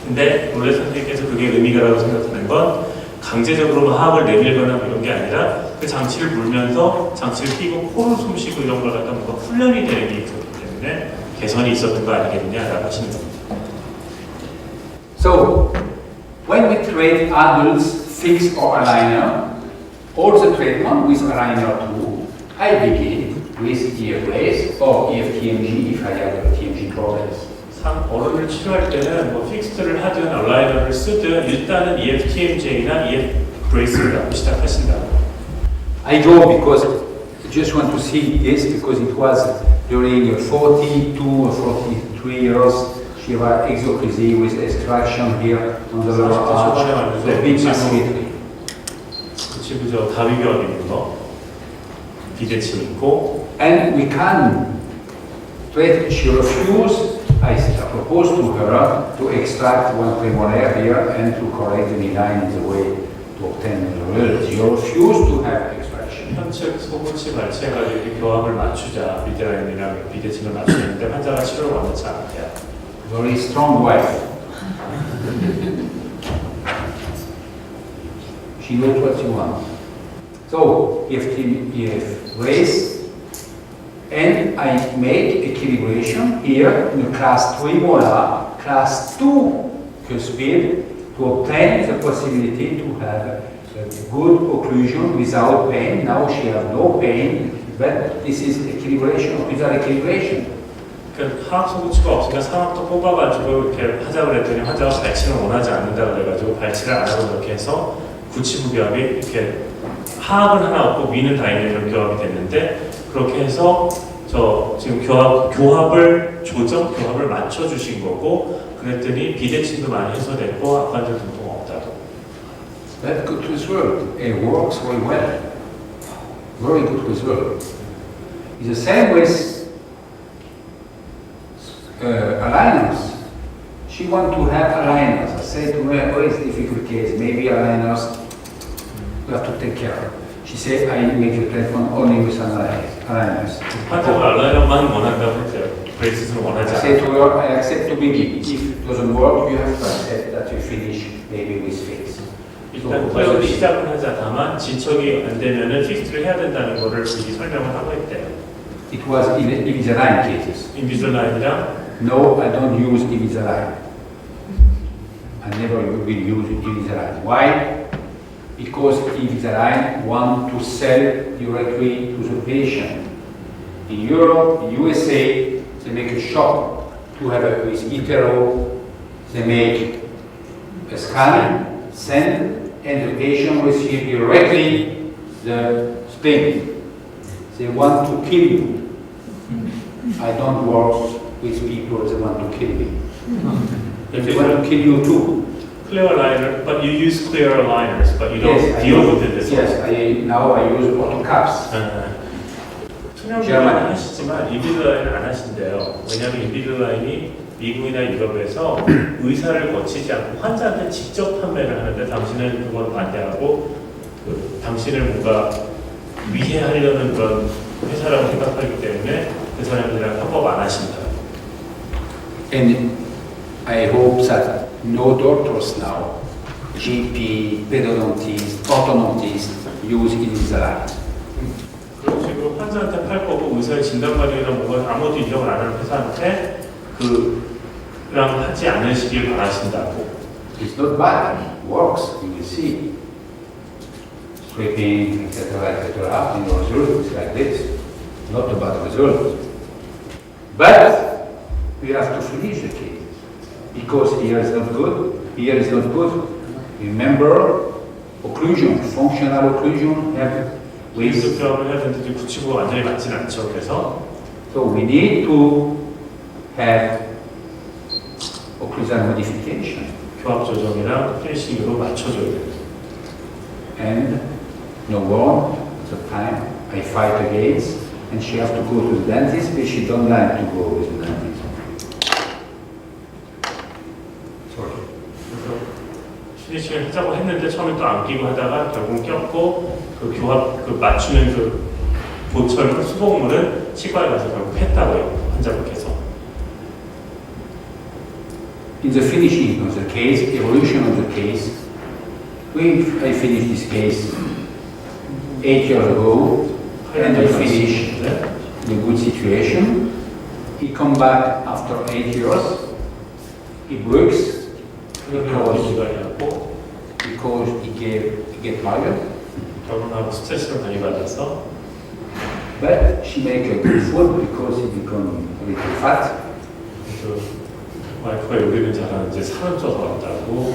근데 롤렛 선생님께서 그게 의미가라고 생각하는 건 강제적으로 하악을 내밀거나 이런 게 아니라 그 장치를 물면서 장치를 끼고 코로 숨 쉬고 이런 걸 갖다 뭔가 훈련이 되는 게 있었기 때문에 개선이 있었던 거 아니겠느냐라고 하시는 겁니다. So, when we trade adults, fixed or aligner, all the treatment with aligner 2, I begin with EF-raise or EF-TMG if I have TMG problems. 어른을 치료할 때는 뭐 픽스트를 하든 얼라이너를 쓰든 일단은 EF-TMJ나 EF-브레이스를 하고 시작하신다. I go because I just want to see this because it was during 42 or 43 years she had exocracy with extraction here on the lower arch, so big asymmetry. 그치, 그죠. 다위경 있는 거, 비대칭 있고. And we can treat, she refused, I proposed to her to extract one premolar here and to correct the midline in the way to obtain the result. She refused to have extraction. 현측, 소구치 발치해가지고 이렇게 교합을 맞추자, 미드라인이랑 비대칭을 맞추는데 환자가 치료를 원하지 않대요. Very strong wife. She knows what she wants. So, if raise, and I make equilibration here in the class 3 molar, class 2 cuspid to obtain the possibility to have a good occlusion without pain. Now she has no pain, but this is equilibration without equilibration. 그러니까 하악 소구치가 없으니까 상악도 뽑아가지고 이렇게 하자고 그랬더니 환자가 발치를 원하지 않는다 그래가지고 발치를 안 하고 이렇게 해서 구치부교합이 이렇게 하악은 하나 없고 위는 다 있는 이런 교합이 됐는데 그렇게 해서 저 지금 교합을 교합을 맞춰주신 거고 그랬더니 비대칭도 많이 해소됐고 악관절 통증 없다고. That's good result. It works very well. Very good result. It's the same with aligners. She wants to have aligners. I say to her, oh, it's difficult case. Maybe aligners we have to take care of. She said, I make the treatment only with aligners. 환자가 알라이너만 원한다고 했어요. 브레이스는 원하지 I say to her, I accept to begin. If it doesn't work, you have to accept that you finish maybe with fix. 일단 클레어를 시작을 하자. 다만 진척이 안 되면은 픽스를 해야 된다는 거를 미리 설명을 하고 있대요. It was Invisalign cases. 인비졸라인이랑 No, I don't use Invisalign. I never will use Invisalign. Why? Because Invisalign want to sell directly to the patient. In Europe, in USA, they make a shop to have a with Itero. They make a scan, send, and the patient receive directly the stain. They want to kill you. I don't work with people that want to kill me. They want to kill you too. clear aligner, but you use clear aligners, but you don't deal with it as well. Yes, now I use auto caps. 투명비라인 하시지만 인비드라인은 안 하신대요. 왜냐하면 인비드라인이 미국이나 유럽에서 의사를 거치지 않고 환자한테 직접 판매를 하는데 당신은 그걸 반대하고 당신을 뭔가 위해하려는 그런 회사라고 생각하기 때문에 그 사람들이랑 협업 안 하신다. And I hope that no doctors now, GP, pedodontist, orthodontist, use Invisalign. 그런 식으로 환자한테 팔 거고 의사의 진단관리나 뭔가 아무것도 인정을 안 하는 회사한테 그랑 하지 않으시길 바라신다고. It's not bad, it works, you will see. Scraping, etc., and the result is like this. Not a bad result. But we have to finish the case. Because here is not good, here is not good. Remember, occlusion, functional occlusion, 웨이스 교합을 해야 되는데 구치부가 완전히 맞지는 않죠. 그래서 so we need to have occlusal modification. 교합 조정이랑 피니싱으로 맞춰줘야 돼요. And no one at the time I fight against, and she has to go to the dentist, but she don't like to go with the dentist. Sorry. 그래서 피니싱을 하자고 했는데 처음에 또 안 끼고 하다가 결국 꼈고 그 교합 그 맞추는 그 보철 수복물은 치과에 가서 결국 했다고요. 환자분께서. in the finishing of the case, evolution of the case, I finished this case 8 years ago, and I finished in a good situation. He come back after 8 years. He breaks because he get married. 결혼하고 스트레스를 많이 받아서 But she make a good food because he become a little fat. 그 와이프가 요리를 잘하는지 살을 쪄서 왔다고.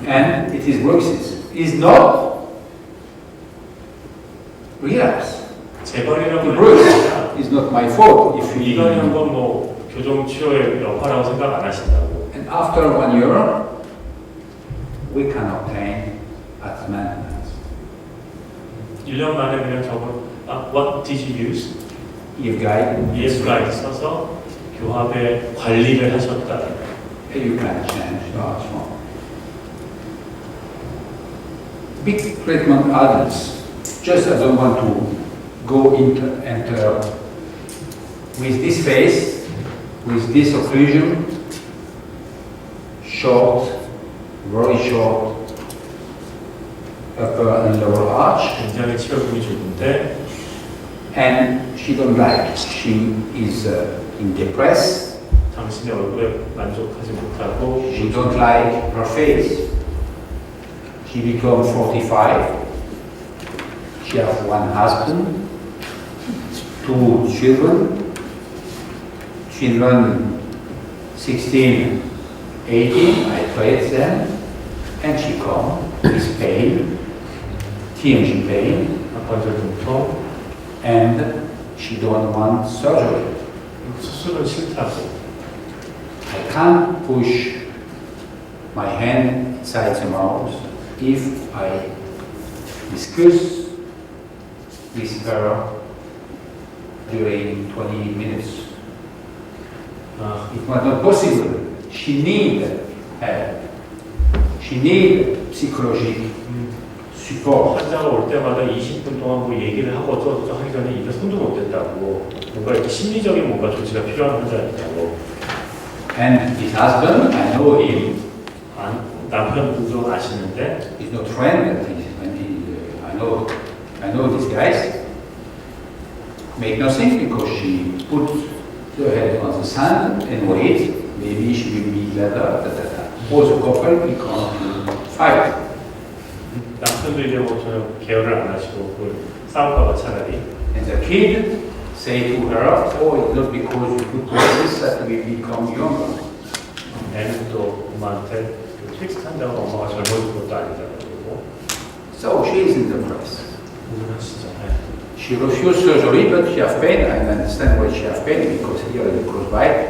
And it is works. It's not relapse. 재발이라고 It works. It's not my fault if he. 이건 한번 뭐 교정 치료의 여파라고 생각 안 하신다고. And after 1 year, we can obtain as maintenance. 1년 만에 그냥 저거 what did you use? If guide, EF 가이드 써서 교합의 관리를 하셨다. you can change the outcome. Big treatment adults, just I don't want to go enter with this face, with this occlusion, short, very short, upper and lower arch, 굉장히 치료분이 좋은데 and she don't like. She is in depressed. 당신의 얼굴에 만족하지 못하고 She don't like her face. She become 45. She has one husband, 2 children. Children 16, 18. I treat them, and she come with pain, TMG pain, 관절 통통 and she don't want surgery. 수술은 싫다고. I can't push my hand inside the mouth if I discuss with her during 20 minutes. 아, It was not possible. She need help. She need psychological support. 환자가 올 때마다 20분 동안 뭐 얘기를 하고 어쩌고저쩌고 하기 전에 입에 손도 못 댔다고. 뭔가 이렇게 심리적인 뭔가 조치가 필요한 환자였다고. And his husband, I know him. 남편분도 아시는데 He's not friend, but I know these guys. Make nothing because she put her head on the sand and wait. Maybe she will be later. For the couple, become fight. 남편도 이제 뭐 전혀 개혈을 안 하시고 그걸 싸울까봐 차라리 And the kid say to her, "Oh, it's not because you put this that we become younger." 애는 또 엄마한테 그 트릭스 한다고 엄마가 젊어진 것도 아니잖아요. 그리고 So she is in the press. 우울하시죠. She refused surgery, but she has pain. I understand why she has pain because here is close by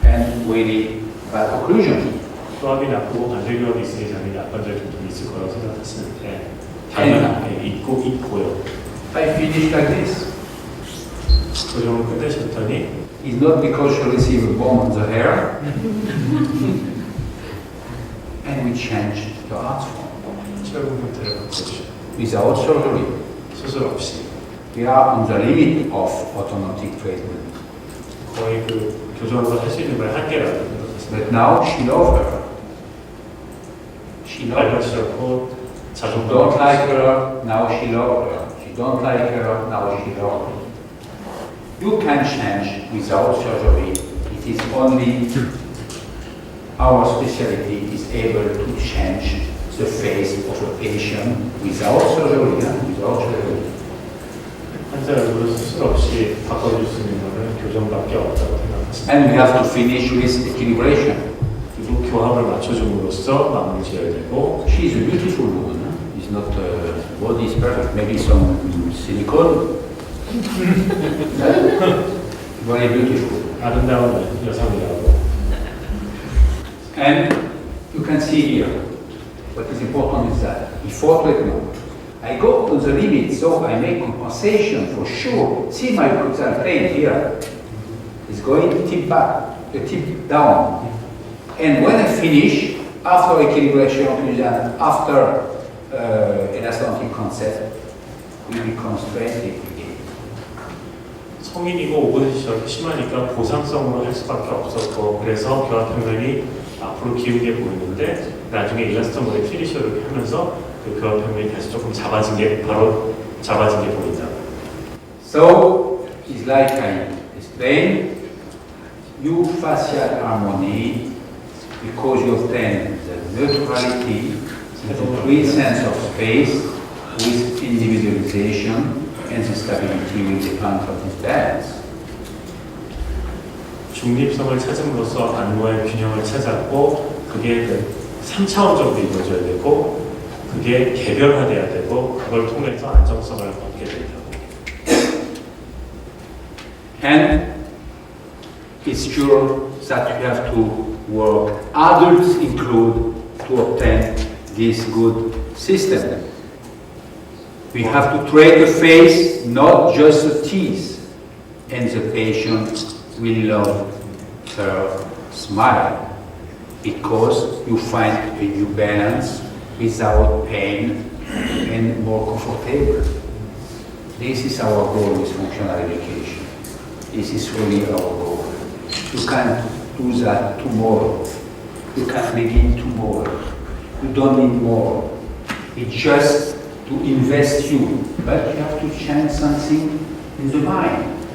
and really bad occlusion. 수압이 나쁘고 관절기압이 있으니 당연히 약관절 통증이 있을 거라고 생각하시는데 당연히 있고요. I finished like this. 교정을 끝내셨더니 It's not because she received a bomb on the hair, and we changed the art form 치료분 상태를 바꾸죠. without surgery. 수술 없이 We are on the limit of automatic treatment. 거의 그 교정을 할 수 있는 걸 한계라고 생각했습니다. But now she loves her. She loves her. 밝아지셨고 She 자존감 don't like her, now she loves her. She don't like her, now she loves her. You can change without surgery. It is only our specialty is able to change the face of a patient without surgery. Without surgery. 환자 얼굴을 수술 없이 바꿔줄 수 있는 것은 교정밖에 없다고 생각했습니다. And we have to finish with equilibration. 그리고 교합을 맞춰줌으로써 마무리 지어야 되고 She is a beautiful woman. It's not body is perfect. Maybe some silicone. Very beautiful. 아름다운 여성이라고 And you can see here, what is important is that before treatment, I go on the limit, so I make compensation for sure. See my crucial plane here is going tip back, the tip down. And when I finish, after equilibration, after elastotic concept, we become straight again. 성인이고 오버핏이 저렇게 심하니까 보상성으로 할 수밖에 없었고 그래서 교합평면이 앞으로 기울게 보이는데 나중에 일라스톤 모델 피니셔로 이렇게 하면서 그 교합평면이 다시 조금 잡아진 게 보인다. So it's like I explained, you facial harmony because you obtain the neutrality, the presence of space with individualization and the stability with the contrast balance. 중립성을 찾음으로써 안무의 균형을 찾았고 그게 3차원적으로 이루어져야 되고 그게 개별화돼야 되고 그걸 통해서 안정성을 얻게 된다. And it's sure that you have to work, adults include, to obtain this good system. We have to train the face, not just the teeth, and the patient will love her smile because you find a new balance without pain and more comfortable. This is our goal with functional education. This is really our goal. You can do that tomorrow. You can begin tomorrow. You don't need more. It's just to invest you, but you have to change something in the mind,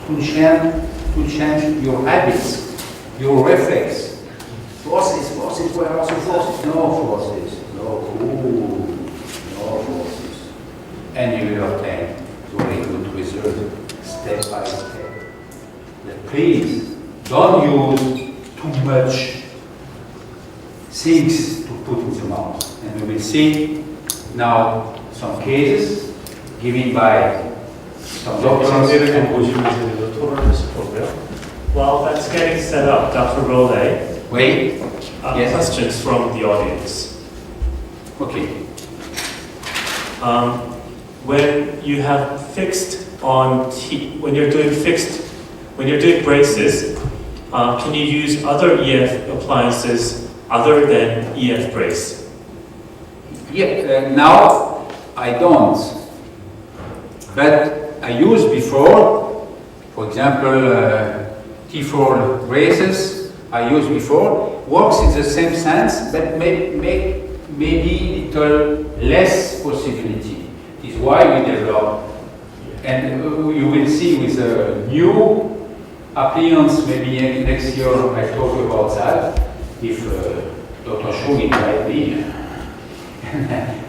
to change your habits, your reflex. Forces, where are the forces? No forces, no forces. And you will obtain very good result step by step. But please, don't use too much things to put in the mouth. And we will see now some cases given by some doctors. 영상들을 좀 보시면서 토론하실 거고요. While that's getting set up, Dr. Role, Wait. Yes. questions from the audience. Okay. When you have fixed on when you're doing braces, can you use other EF appliances other than EF brace? Yeah, now I don't. But I used before, for example, T4 braces, I used before, works in the same sense, but maybe little less possibility. Is why we develop. And you will see with a new appliance, maybe next year I talk about that, if Dr. Shung invite me.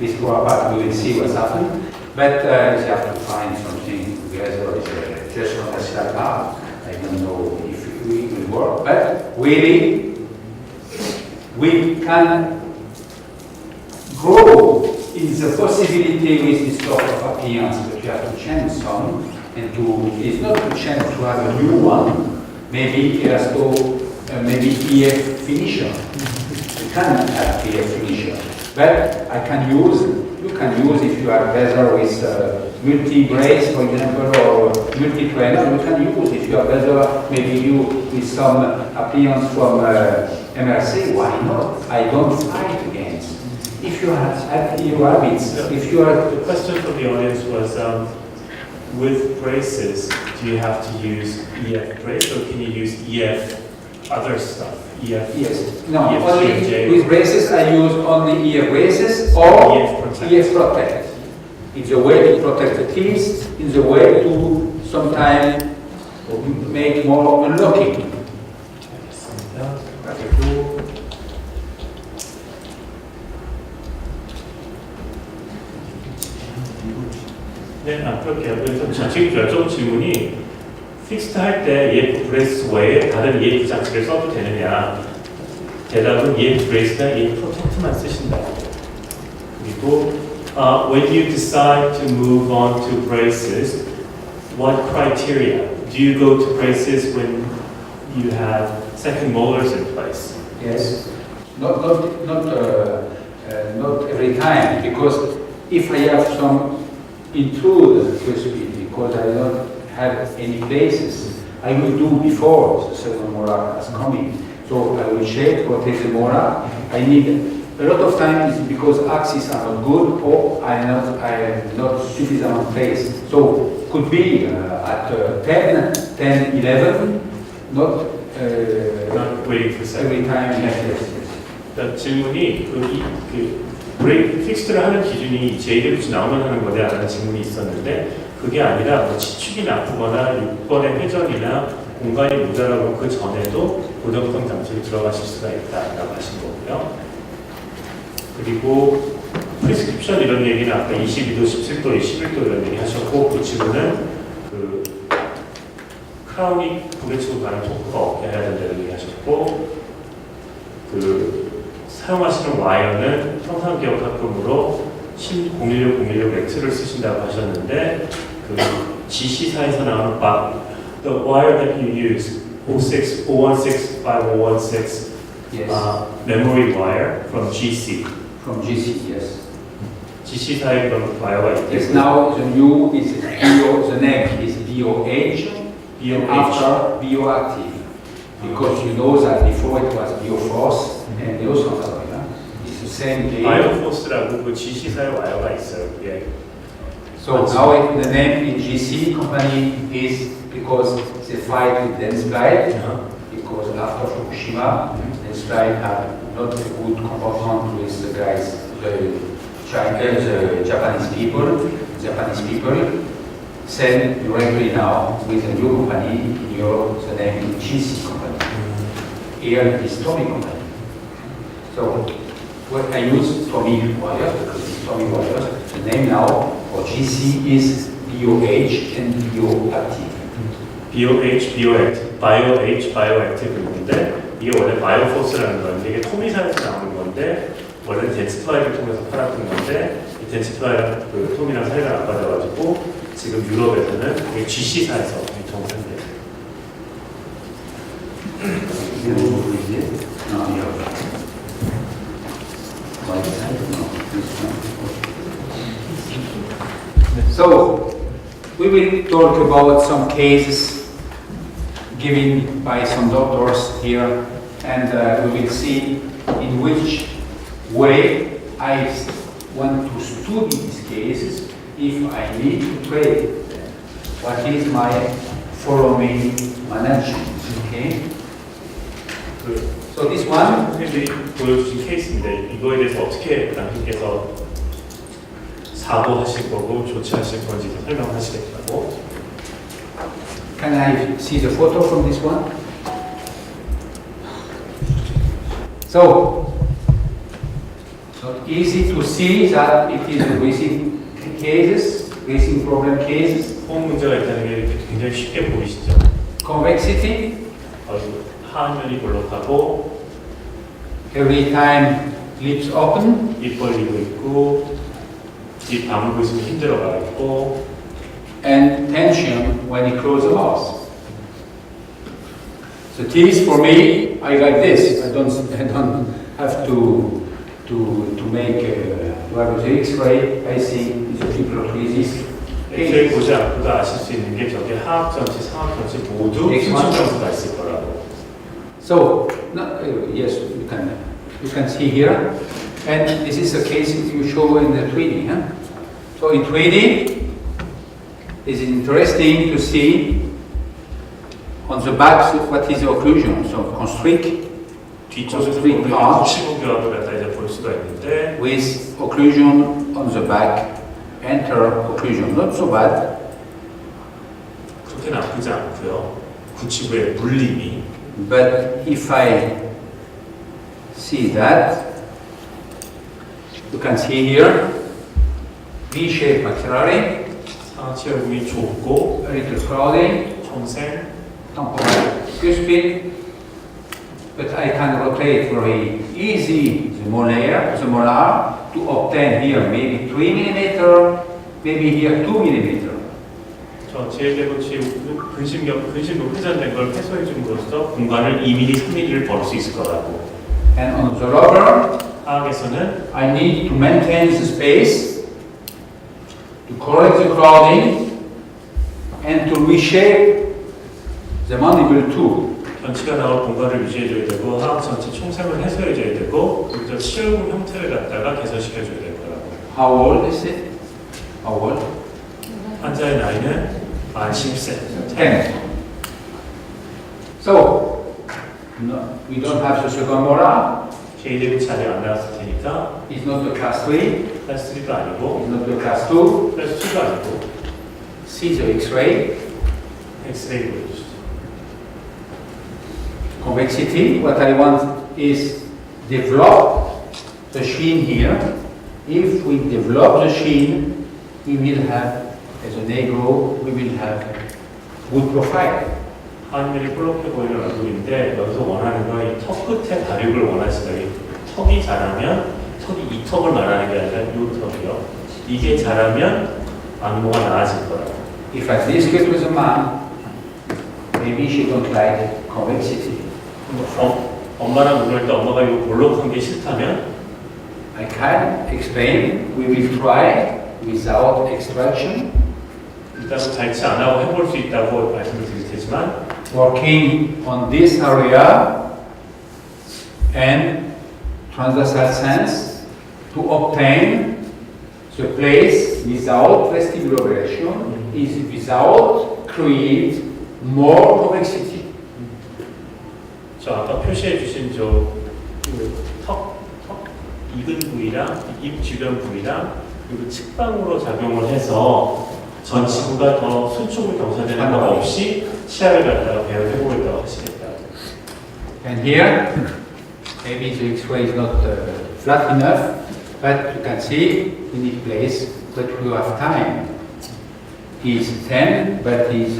This part we will see what's happening. But you have to find something together. It's just not a startup. I don't know if it will work. But really, we can grow in the possibility with this sort of appearance, but you have to change some. And it's not to change to have a new one. Maybe it has to, maybe EF finisher. You can have EF finisher. But you can use if you are better with multi-brace, for example, or multi-trainer, you can use if you are better, maybe you with some appliance from MRC, why not? I don't fight against. If you have your habits, if you are... The question from the audience was, with braces, do you have to use EF brace or can you use EF other stuff? EF? Yes. No, EF only CMJ. with braces I use only EF braces or EF Protect. EF Protect. It's a way to protect the teeth, it's a way to sometimes make more unlocking. 네, 그렇게요. 그래서 지금 여쭤본 질문이 픽스트 할 때 EF 브레이스 외에 다른 EF 장치를 써도 되느냐? 대답은 EF 브레이스나 EF 프로텍트만 쓰신다. 그리고 when you decide to move on to braces, what criteria? Do you go to braces when you have second molars in place? Yes. Not every time, because if I have some intrude possibility, because I don't have any places, I will do before the second molar is coming. So I will check, protect the molar. I need a lot of times because axes are not good or I am not sufficient place. So could be at 10, 10, 11, not Not waiting for seven. every time. Yes. 그러니까 질문이 그 브레이크 픽스트를 하는 기준이 JDBC 나오면 하는 거냐 라는 질문이 있었는데 그게 아니라 뭐 지축이 나쁘거나 6번의 회전이나 공간이 모자라고 그 전에도 고정성 장치를 들어가실 수가 있다라고 하신 거고요. 그리고 프리스크립션 이런 얘기는 아까 22도, 17도, 11도 이런 얘기 하셨고 부치부는 그 크라운이 부대치고 가는 토크가 없게 해야 된다는 얘기 하셨고 그 사용하시는 와이어는 형상기억학금으로 016 X를 쓰신다고 하셨는데 그 GC사에서 나오는 the wire that you use 016, 5016 Yes. memory wire from GC. From GC, yes. GC사에 그런 와이어가 Yes, 있고 now the new is BO, the name is BOH, and BOH. after BOactive. Because you know that before it was BioForce and the also it's the same game. 바이오포스라고 그 GC사의 와이어가 있어요. 그게 So now the name in GC company is because they fight with Dentsply, because after Fukushima, Dentsply had not a good comportment with the guys, the Japanese people send directly now with a new company in Europe, the name is GC company. Here is Tommy company. So what I use Tommy Wires because it's Tommy Wires. The name now for GC is BOH and BioActive. BOH, 바이오액티브인데 이게 원래 바이오포스라는 건데 이게 토미사에서 나오는 건데 원래 덴스플라이를 통해서 팔았던 건데 이 덴스플라이랑 그 토미랑 사이가 나빠져가지고 지금 유럽에서는 이게 GC사에서 유통을 한대요. So, we will talk about some cases given by some doctors here, and we will see in which way I want to study these cases if I need to trade them. What is my following management? Okay? So this one, 선생님들이 보여주신 케이스인데 이거에 대해서 어떻게 남편께서 사고하실 거고 조치하실 건지 설명하시겠다고. can I see the photo from this one? So easy to see that it is racing cases, racing problem cases. 호흡 문제가 있다는 게 이렇게 굉장히 쉽게 보이시죠? Convexity, 하안면이 볼록하고 every time lips open, 입 벌리고 있고 입 다물고 있으면 힘들어가 있고 and tension when you close the mouth. So teeth for me, I like this. I don't have to make to have the X-ray. I see it's a triple 엑스레이 보지 않고도 아실 수 있는 게 저게 하악 전체, 상악 전체 모두 X1. 수준 정도가 있을 거라고. So yes, you can see here, and this is the case you show in the 3D. Huh? So in 3D, it's interesting to see on the back what is the occlusion. So constrict 뒤쪽에서 Constrict 보면 heart. 시부 교합을 갖다 이제 볼 수가 있는데 with occlusion on the back, enter occlusion. Not so bad, 그렇게 나쁘지 않고요. 구치부의 물림이 but if I see that, you can see here V-shaped maxillary, 상하치열금이 좁고 a little crowding, 총생 temporal cuspid, but I can rotate very easy the molar to obtain here maybe 3 mm, maybe here 2 mm. 저 제일대고치 근심도 회전된 걸 해소해 줌으로써 공간을 2mm, 3mm를 벌 수 있을 거라고. And on the rubber, 하악에서는 I need to maintain the space, to correct the crowding, and to reshape the mandible too. 변치가 나올 공간을 유지해줘야 되고 하악 전체 총생을 해소해줘야 되고 그리고 치열금 형태를 갖다가 개선시켜줘야 될 거라고. How old is it? How old? 환자의 나이는 아, 10세. 10. So, no, we don't have the second molar. J-대비치 아직 안 나왔을 테니까 It's not the class 3. 클래스 3도 아니고 It's not the class 2. 클래스 2도 아니고 See the X-ray. 엑스레이 보여주시죠. Convexity. What I want is develop the sheen here. If we develop the sheen, we will have, as a negro, we will have good profile. 하늘이 볼록해 보이는 얼굴인데 여기서 원하는 건 이 턱 끝에 발육을 원하시다. 이 턱이 자라면 턱이 이 턱을 말하는 게 아니라 이 턱이요. 이게 자라면 안무가 나아질 거라고. If I discuss with a man, maybe she don't like convexity. 엄마랑 놀 때 엄마가 이 볼록한 게 싫다면 I can explain. We will try without extraction. 일단은 발치 안 하고 해볼 수 있다고 말씀을 드릴 테지만 Working on this area and transversal sense to obtain the place without vestibular variation is without create more convexity. 저 아까 표시해 주신 턱 익은 부위랑 입 주변 부위랑 그리고 측방으로 작용을 해서 전 지구가 더 수축을 경사되는 것 없이 치아를 갖다가 배열해 보겠다고 하시겠다. And here, maybe the X-ray is not flat enough, but you can see we need place, but we have time. He's 10, but his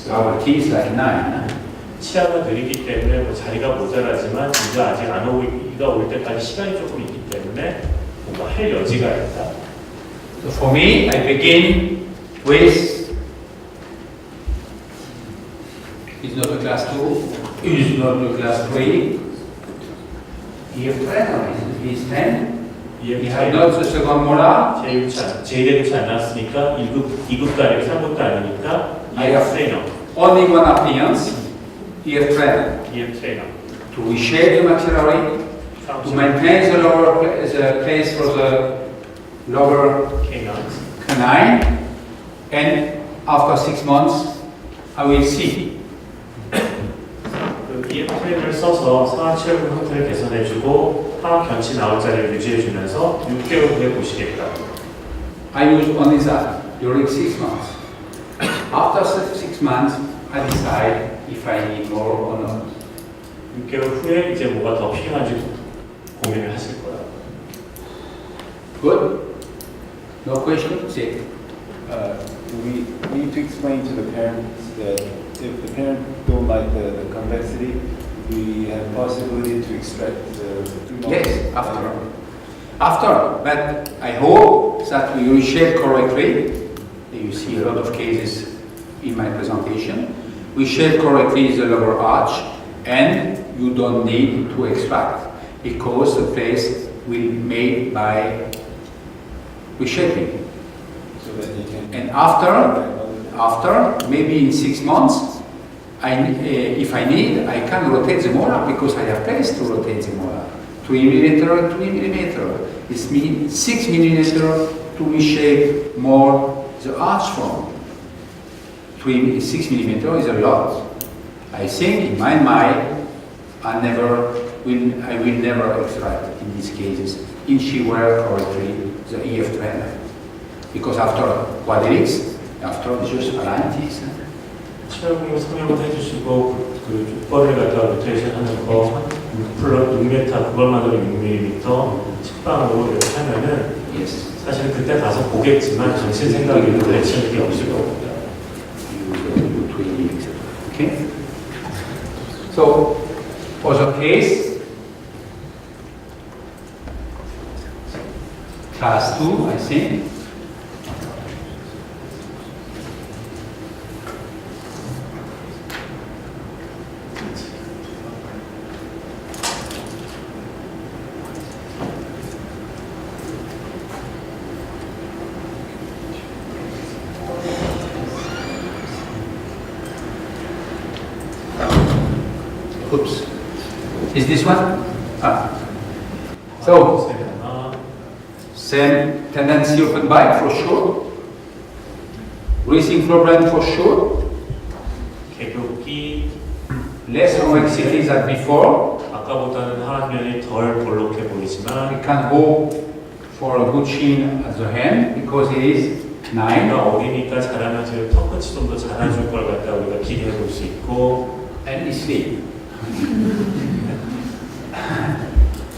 our key is like 9. 치아가 느리기 때문에 뭐 자리가 모자라지만 이가 아직 안 오고 이가 올 때까지 시간이 조금 있기 때문에 뭔가 할 여지가 있다. So for me, I begin with, it's not a class 2, it's not a class 3. EF trainer is 10. He has not the second molar. 제1대비치 안 나왔으니까 2급도 아니고 3급도 아니니까 EF 트레이너. Only one appearance, EF trainer. EF 트레이너. To reshape the maxillary, to maintain the lower the place for the lower canine, and after 6 months, I will see. 그 EF 트레이너를 써서 상하체혈관 형태를 개선해주고 하악 견치 나올 자리를 유지해주면서 6개월 후에 보시겠다. I use only that during 6 months. After 6 months, I decide if I need more or not. 6개월 후에 이제 뭐가 더 필요한지 고민을 하실 거야. Good? No question? See. We need to explain to the parents that if the parent don't like the convexity, we have possibility to extract the Yes, after. After, but I hope that we reshape correctly. You see a lot of cases in my presentation. We shape correctly the lower arch, and you don't need to extract because the place will be made by reshaping. so that you can. And after maybe in 6 months, if I need, I can rotate the molar because I have place to rotate the molar. 3 millimeter, 3 millimeter. This means 6 millimeter to reshape more the arch form. 6 millimeter is a lot. I think in my mind, I will never extract in these cases if she were correctly the EF trainer. Because after quadrics, after just alignments. 치아공유 성형을 해주시고 그 족벌을 갖다가 로테이션 하는 거 6m 그걸만으로 6mm 측방으로 이렇게 하면은 Yes. 사실 그때 가서 보겠지만 전신 생각에는 가르치는 게 없을 겁니다. Okay. So for the case class 2, I think. Oops. Is this one? Ah. So, same tendency open bite for sure. Breathing problem for sure. 개교기 Less convexity than before. 아까보다는 하안면이 덜 볼록해 보이지만 We can hope for a good chin at the hand because it is 9. 내가 어리니까 잘하면서 턱끝이 좀 더 잘해줄 걸 갖다 우리가 기대해 볼 수 있고 And sleep.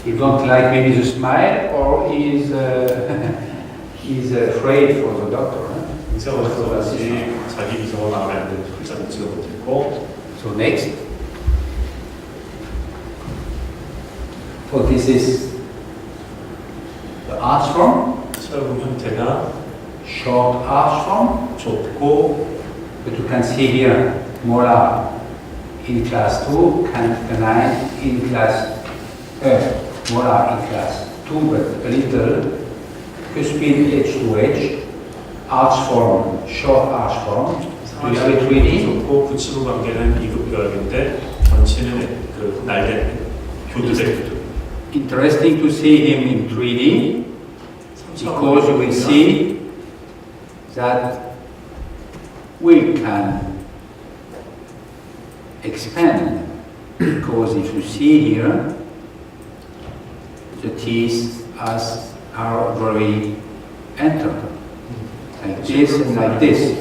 He don't like maybe the smile or he's he's afraid for the doctor. 의사가 그런지 자기 미소가 마음에 안 들어서 글자 듣지도 못했고 So next. So this is the arch form, 체형 형태가 short arch form. 좁고 But you can see here molar in class 2, canine in class molar in class 2, but a little cuspid edge to edge, arch form, short arch form. Do you have it ready? 좁고 구치부 관계는 2급여인데 전체는 그 날개 교두대 교두. Interesting to see him in 3D because you will see that we can expand because if you see here the teeth are very entered like this and like this.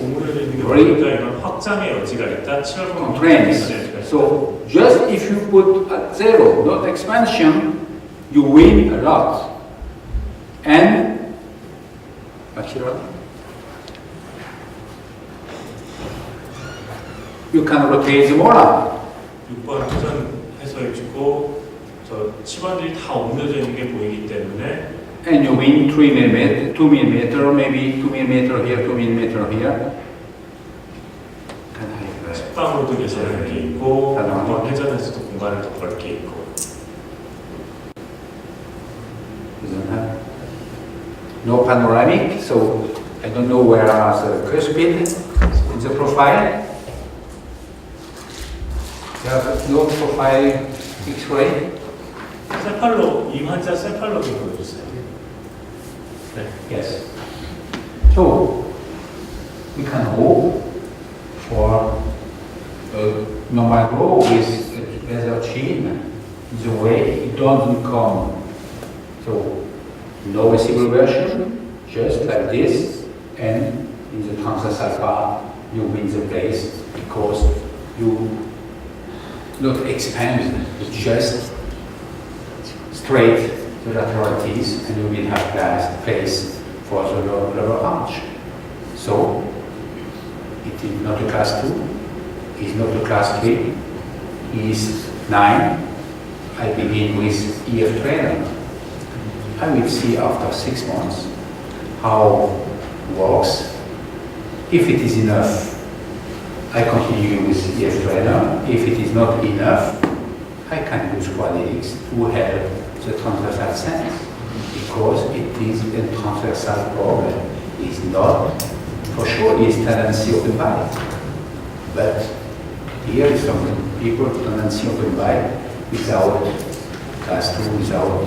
very 이런 확장의 여지가 있다. Constraints. So just if you put at zero, not expansion, you win a lot. And you can rotate the molar. 6번 회전해서 해주고 저 치관들이 다 옮겨져 있는 게 보이기 때문에 And you win 3 mm, 2 mm, maybe 2 mm here, 2 mm here. 식빵으로도 계산하는 게 있고 한번 회전해서도 공간을 더 넓게 있고 No panoramic, so I don't know where are the cuspid in the profile. There are no profile X-ray. 세팔로 이 환자 세팔로 좀 보여주세요. 네. Yes. So we can hope for a normal growth with a better chin. The way it doesn't come. So no visible version, just like this, and in the transversal part you win the place because you not expand, you just straight the lateral teeth and you will have place for the lower arch. So it is not a class 2, it is not a class 3, it is 9. I begin with EF trainer. I will see after 6 months how it works. If it is enough, I continue with EF trainer. If it is not enough, I can use quadrilics to help the transversal sense because it is a transversal problem. It is not, for sure, it is tendency open bite. But here is some people tendency open bite without class 2, without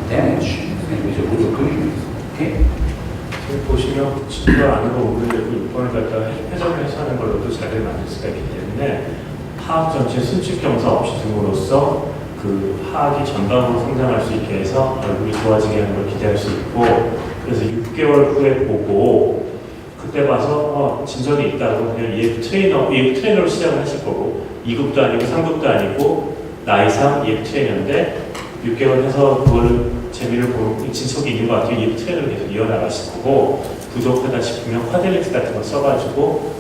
damage. And with a good occlusion. Okay? 지금 보시면 치과 안으로 오르려고 6번을 갖다가 회전해서 하는 걸로도 자리를 만들 수가 있기 때문에 하악 전체 순축 경사 없이 줌으로써 그 하악이 전방으로 성장할 수 있게 해서 얼굴이 좋아지게 하는 걸 기대할 수 있고 그래서 6개월 후에 보고 그때 봐서 진전이 있다고 그냥 EF 트레이너로 시작을 하실 거고 2급도 아니고 3급도 아니고 나이상 EF 트레이너인데 6개월 해서 그거를 재미를 보고 진척이 있는 것 같아요. 이 트렌드를 계속 이어나가실 거고 부족하다 싶으면 쿼델릭스 같은 거 써가지고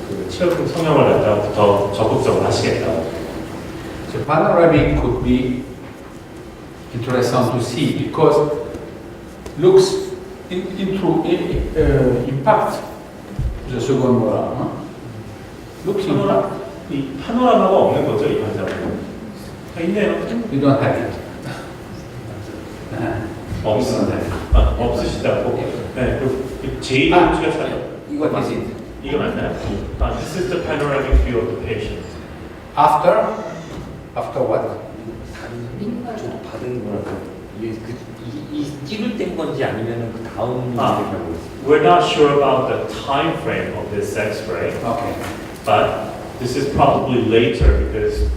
그 체육 성형을 갖다가 더 적극적으로 하시겠다고. So panoramic could be interesting to see because looks impact the second molar. Huh? Looks impact. 이 파노라마가 없는 거죠 이 환자분. 있네요. You don't have it. 없으시다고. 네, 그 J 치가 차요. 이거 다시. 이거 맞나요? This is the panoramic view of the patient. After what? 저도 받은 거라서 이게 그 이 찌르된 건지 아니면 그 다음 아. 일을 모르겠어요. We're not sure about the time frame of this X-ray, Okay. but this is probably later because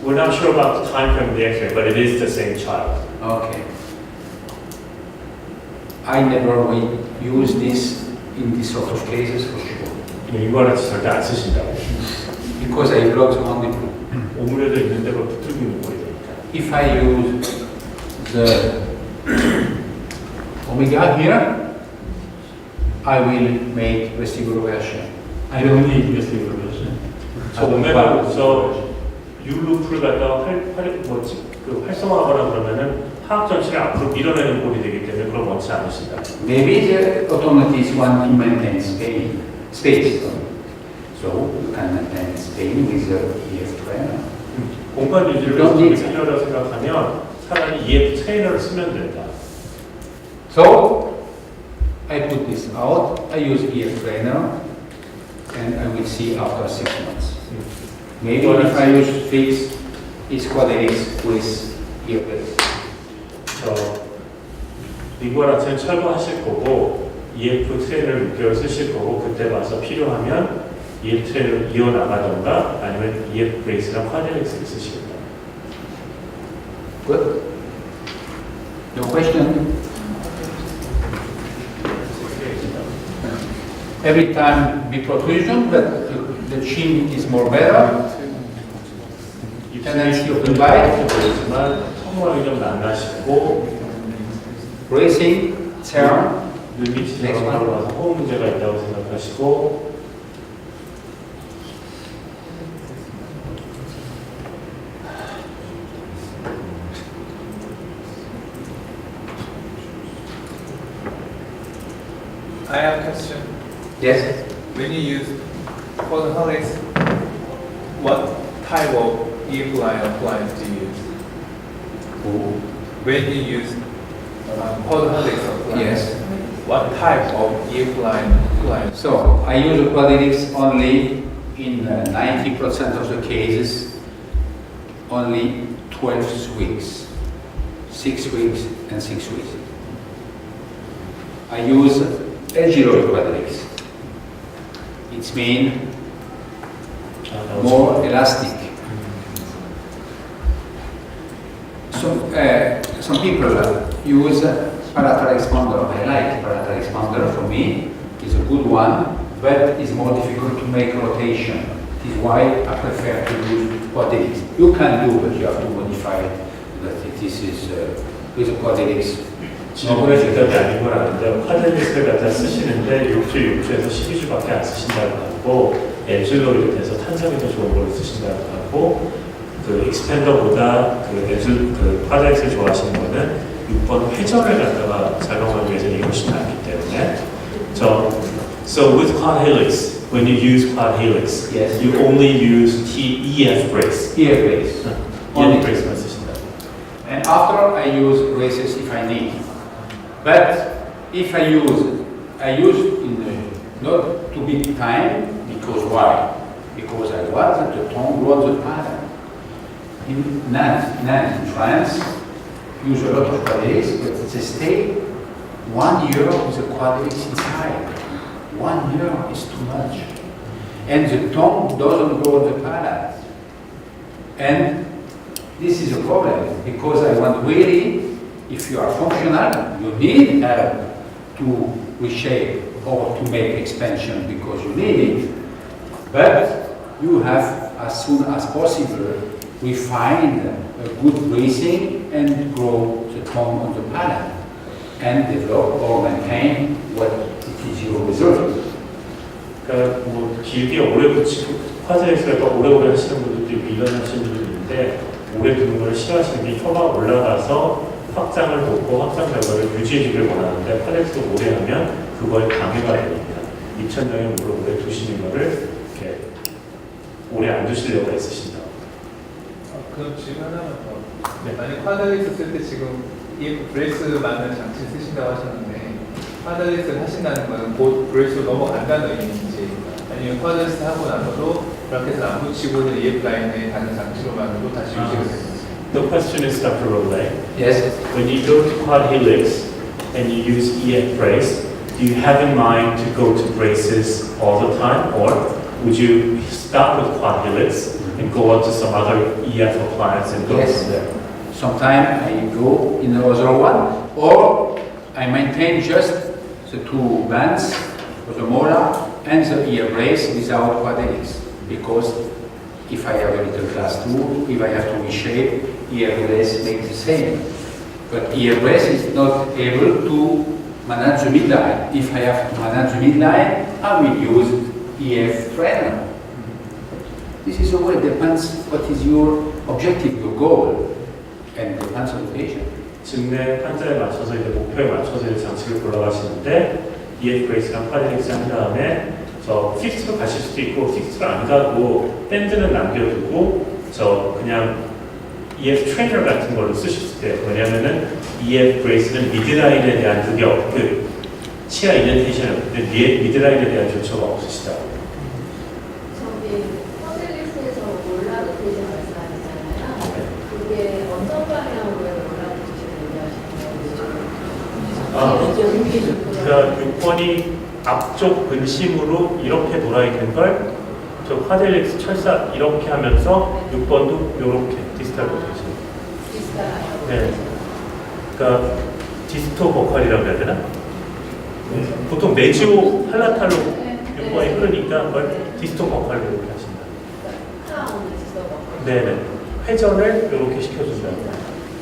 we're not sure about the time frame of the X-ray, but it is the same child. Okay. I never will use this in this sort of cases for sure. 이거는 절대 안 쓰신다고. Because I block only blue. 오물에도 있는데 그걸 붙들고 있는 거예요. If I use the omega here, I will make residual version. I only use the information. 저 오메가 저 율루프를 갖다가 그 활성화하거나 그러면은 화학 전체를 앞으로 밀어내는 꼴이 되기 때문에 그걸 원치 않으신다. Maybe the authorities want to maintain space. So you can maintain Spain with the EF trainer. 공간 유지를 그럼 위해서 필요하다고 생각하면 차라리 EF 트레이너를 쓰면 된다. So I put this out. I use EF trainer, and I will see after 6 months. Maybe if I use fix, it's quadratics with EF trainer. 저 리버라체는 철거하실 거고 EF 트레이너를 6개월 쓰실 거고 그때 와서 필요하면 EF 트레이너를 이어나가던가 아니면 EF 브레이스랑 쿼드렉스를 쓰시겠다. Good. No question. Every time be protrusion, but the chin is more better. 입술이 좀 bite. 보이지만 턱모양이 좀 낫나시고 Bracing, tear. 눈밑이 들어가고 와서 호흡 문제가 있다고 생각하시고 I have a question. Yes. When you use photoholics, what type of EF line appliance do you use? When you use photoholics appliance, Yes. what type of EF line appliance? So I use quadratics only in 90% of the cases, only 12 weeks, 6 weeks and 6 weeks. I use L0 quadratics. It's mean more elastic. Some people use palatal expander. I like palatal expander. For me, it's a good one, but it's more difficult to make rotation. This is why I prefer to use quadratics. You can do, but you have to modify it. But this is with the quadratics. 질문의 대답이 아닌 건 아닌데 쿼드렉스를 갖다 쓰시는데 6주, 12주밖에 안 쓰신다고 하고 앱줄로를 돼서 탄성이 더 좋은 걸 쓰신다고 하고 그 익스펜더보다 그 쿼드렉스를 좋아하시는 거는 6번 회전을 갖다가 작용하기 위해서 이게 훨씬 낫기 때문에 So with quad helix, when you use quad helix, Yes. you only use EF brace. Ear brace. EF brace만 쓰신다. And after I use braces if I need. But if I use in the not too big time, because why? Because I want the tongue grow the pattern. In Nantes, in France, use a lot of quadratics, but they stay 1 year with the quadratics inside. 1 year is too much. And the tongue doesn't grow the palate. And this is a problem, because I want really, if you are functional, you need help to reshape or to make expansion because you need it. But you have, as soon as possible, refine a good bracing and grow the tongue on the palate and develop or maintain what it is your result. 그러니까 뭐 길게 오래 붙이고 쿼드렉스가 오래오래 하시는 분들도 있고 1년 하시는 분들도 있는데 오래 두는 걸 싫어하시는 게 혀가 올라가서 확장을 돕고 확장 결과를 유지해주길 원하는데 쿼드렉스를 오래 하면 그거에 방해가 됩니다. 입천장에 물을 오래 두시는 거를 이렇게 오래 안 두시려고 애쓰신다. 그럼 질문 하나만 더. 네. 만약 쿼드릭스 쓸 때 지금 EF 브레이스 맞는 장치 쓰신다고 하셨는데 쿼드릭스를 하신다는 건 곧 브레이스로 넘어간다는 의미인지 아니면 쿼드릭스 하고 나서도 브라켓을 안 붙이고는 EF 라인의 다른 장치로만으로 다시 유지가 되는 건지 The question is, Dr. Rollet, Yes. when you go to quad helix and you use EF brace, do you have in mind to go to braces all the time, or would you start with quad helix and go on to some other EF appliance and go Yes. from there? Sometimes I go in the other one, or I maintain just the two bands for the molar and the ear brace without quad helix. Because if I have a little class 2, if I have to reshape, ear brace makes the same. But ear brace is not able to manage the midline. If I have to manage the midline, I will use EF trainer. This is always depends what is your objective, your goal, and depends on the patient. 증내 환자에 맞춰서 이제 목표에 맞춰서 이제 장치를 골라가시는데 EF 브레이스랑 파데릭스 한 다음에 저 픽스로 가실 수도 있고 픽스로 안 가고 밴드는 남겨두고 저 그냥 EF 트레이너 같은 걸로 쓰실 수 있대요. 왜냐면은 EF 브레이스는 미드라인에 대한 그게 그 치아 인덴테이션이 없는데 미드라인에 대한 조처가 없으시다고. 저기 퍼즐리스에서 올라 노테이션 말씀하셨잖아요. 그게 어떤 방향으로 올라 노테이션 얘기하시는 거예요? 그러니까 6번이 앞쪽 근심으로 이렇게 돌아 있는 걸 저 파델릭스 철사 이렇게 하면서 6번도 이렇게 디스탈 로테이션. 비슷하요. 네. 그러니까 디스토 보컬이라고 해야 되나? 보통 메지오 팔라탈로 6번이 흐르니까 그걸 디스토 보컬로 이렇게 하신다. 크라운을 지어먹고. 네네. 회전을 이렇게 시켜준다.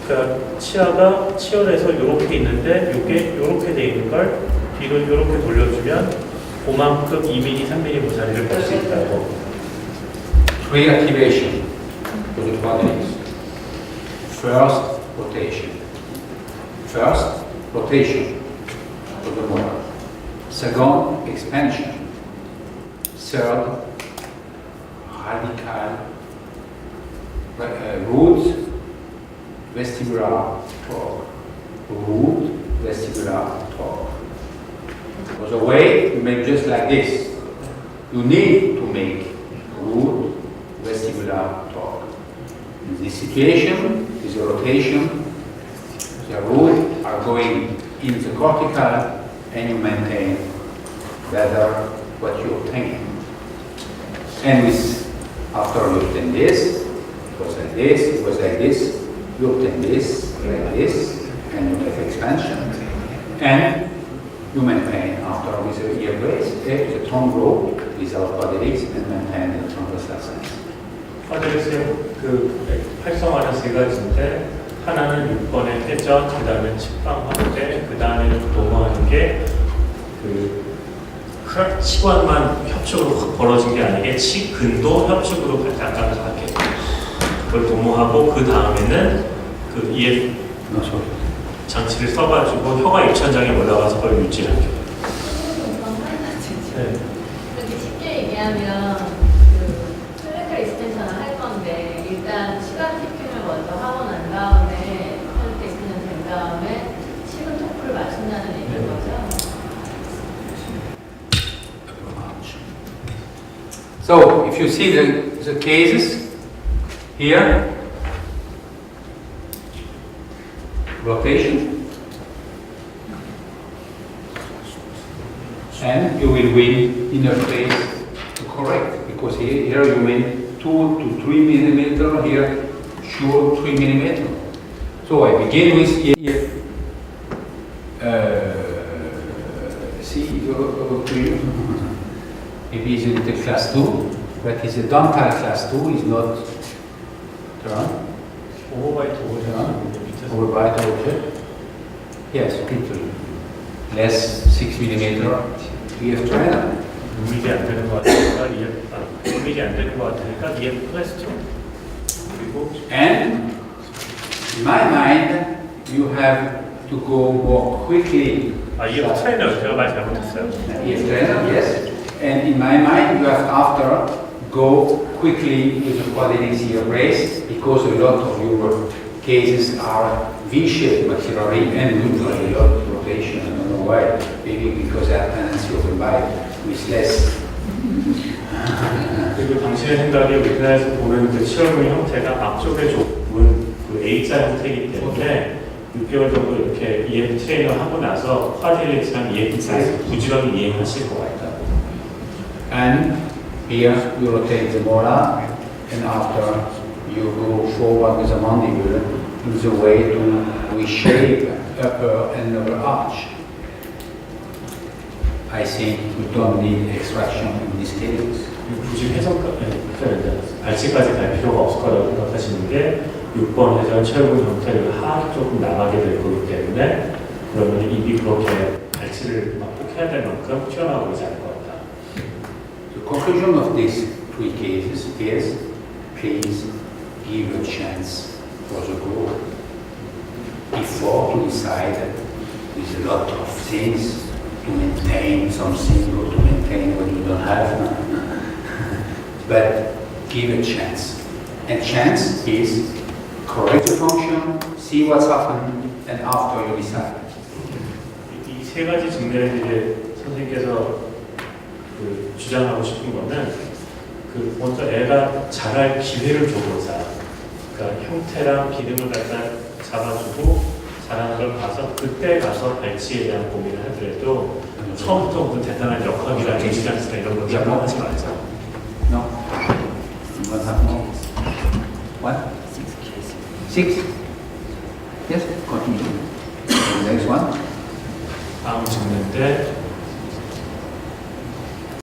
그러니까 치아가 치열해서 이렇게 있는데 이게 이렇게 돼 있는 걸 뒤로 이렇게 돌려주면 그만큼 2mm, 3mm 모서리를 볼 수 있다고. Reactivation for the quad helix. First rotation. First rotation for the molar. Second expansion. Third radical root vestibular torque. Root vestibular torque. For the way you make just like this. You need to make root vestibular torque. In this situation, is a rotation, the root are going in the cortical and you maintain better what you obtain. And with, after you obtain this, it was like this, it was like this, you obtain this, like this, and you have expansion. And you maintain after with the ear brace, the tongue grow without quad helix and maintain the transversal sense. 파델릭스의 그 활성화는 세 가지인데 하나는 6번의 회전, 그 다음에 측방 확대, 그 다음에 도모하는 게 그 치관만 협축으로 확 벌어진 게 아니게 치근도 협축으로 약간 가게 그걸 도모하고 그 다음에는 그 EF 장치를 써가지고 혀가 입천장에 올라가서 그걸 유지하게. 네. 이렇게 쉽게 얘기하면 그 클래컬 익스텐션을 할 건데 일단 시간 티핑을 먼저 하고 난 다음에 클래컬 익스텐션 된 다음에 식은 토크를 마신다는 얘기인 거죠? So, if you see the cases here, rotation, and you will win in a place to correct, because here you win 2 to 3 millimeter, here sure 3 millimeter. So I begin with EF. See, maybe it's in the class 2, but it's a dental class 2 is not turn. 오버바이트 오버전 밑에서 Over by the object? Yes, little. Less 6 millimeter EF trainer. 6mm 안 되는 것 같으니까 EF 6mm 안 되는 것 같으니까 EF 플래스죠. 그리고 And in my mind, you have to go more quickly. EF 트레이너 제가 말 잘못했어요. EF trainer, yes. And in my mind, you have after go quickly with the quad helix ear brace because a lot of your cases are V-shaped maxillary and usually a lot of rotation. I don't know why. Maybe because they have tendency of bite with less. 그리고 당신의 생각에 우리나라에서 보는 그 치열물 형태가 앞쪽에 좁은 그 A자 형태이기 때문에 6개월 정도 이렇게 EF 트레이너 하고 나서 쿼드릴렉스랑 EF 사이즈 부지런히 이해하실 것 같다. And here you rotate the molar, and after you go forward with the mandible in the way to reshape upper and lower arch. I think we don't need extraction in this case. 굳이 발치까지 갈 필요가 없을 거라고 생각하시는 게 6번 회전 철분 형태를 하악이 조금 나가게 될 거기 때문에 그러면 입이 그렇게 발치를 막 꼭 해야 될 만큼 튀어나와 보이지 않을 것 같다. The conclusion of these three cases is please give a chance for the goal before to decide with a lot of things to maintain something or to maintain what you don't have. But give a chance. And chance is correct the function, see what's happened, and after you decide. 이 세 가지 증례를 이제 선생님께서 그 주장하고 싶은 거는 그 먼저 애가 자랄 기회를 줘보자. 그러니까 형태랑 기능을 갖다 잡아주고 자라는 걸 봐서 그때 가서 발치에 대한 고민을 하더라도 처음부터 무슨 대단한 역학이나 인지장치나 이런 거 생각하지 말자. No? What happened? What? 6? Yes, continue. The next one. 다음 증례인데